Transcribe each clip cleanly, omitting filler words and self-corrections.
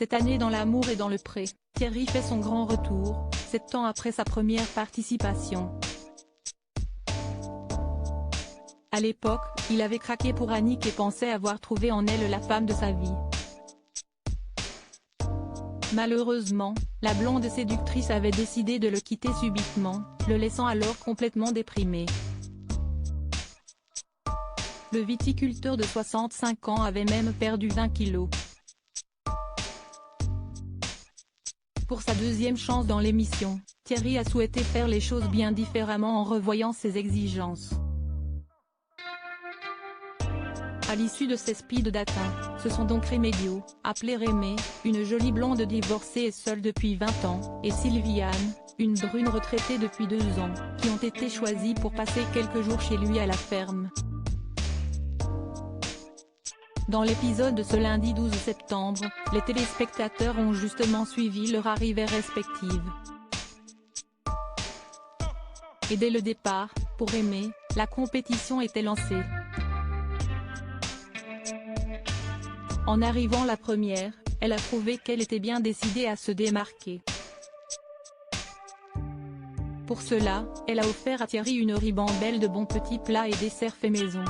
Cette année dans l'amour et dans le pré, Thierry fait son grand retour, 7 ans après sa première participation. À l'époque, il avait craqué pour Annick et pensait avoir trouvé en elle la femme de sa vie. Malheureusement, la blonde séductrice avait décidé de le quitter subitement, le laissant alors complètement déprimé. Le viticulteur de 65 ans avait même perdu 20 kilos. Pour sa deuxième chance dans l'émission, Thierry a souhaité faire les choses bien différemment en revoyant ses exigences. À l'issue de ces speed dating, ce sont donc Remédio, appelée Rémé, une jolie blonde divorcée et seule depuis 20 ans, et Sylviane, une brune retraitée depuis 2 ans, qui ont été choisis pour passer quelques jours chez lui à la ferme. Dans l'épisode de ce lundi 12 septembre, les téléspectateurs ont justement suivi leur arrivée respective. Et dès le départ, pour Rémé, la compétition était lancée. En arrivant la première, elle a prouvé qu'elle était bien décidée à se démarquer. Pour cela, elle a offert à Thierry une ribambelle de bons petits plats et desserts faits maison.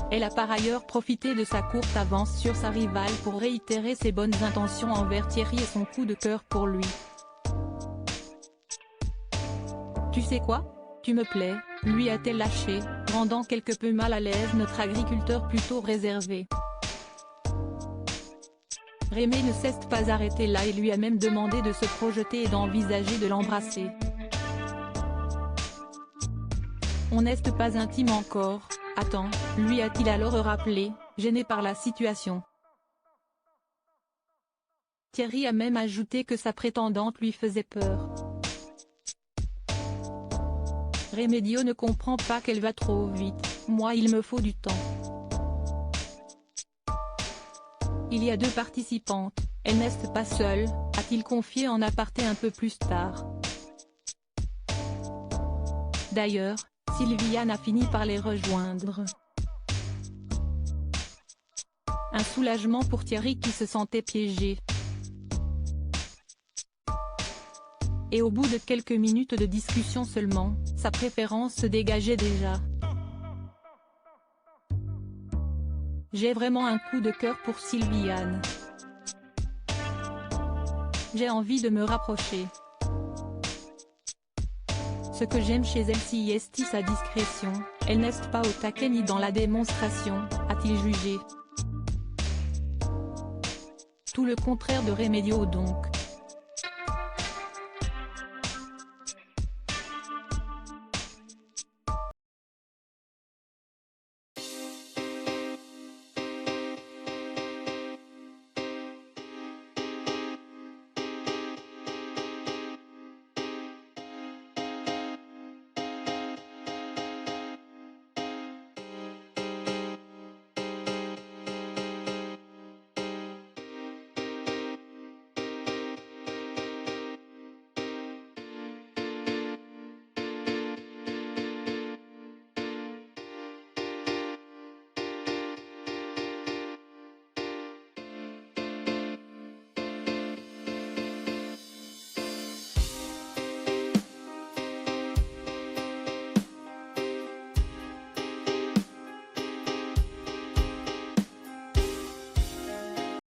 Elle a par ailleurs profité de sa courte avance sur sa rivale pour réitérer ses bonnes intentions envers Thierry et son coup de cœur pour lui. Tu sais quoi? Tu me plais, lui a-t-elle lâché, rendant quelque peu mal à l'aise notre agriculteur plutôt réservé. Rémé ne s'est pas arrêté là et lui a même demandé de se projeter et d'envisager de l'embrasser. On n'est pas intime encore, attends, lui a-t-il alors rappelé, gêné par la situation. Thierry a même ajouté que sa prétendante lui faisait peur. Remédio ne comprend pas qu'elle va trop vite, moi il me faut du temps. Il y a 2 participantes, elles n'est pas seules, a-t-il confié en aparté un peu plus tard. D'ailleurs, Sylviane a fini par les rejoindre. Un soulagement pour Thierry qui se sentait piégé. Et au bout de quelques minutes de discussion seulement, sa préférence se dégageait déjà. J'ai vraiment un coup de cœur pour Sylviane. J'ai envie de me rapprocher. Ce que j'aime chez elle c'est sa discrétion, elle n'est pas au taquet ni dans la démonstration, a-t-il jugé. Tout le contraire de Remédio donc.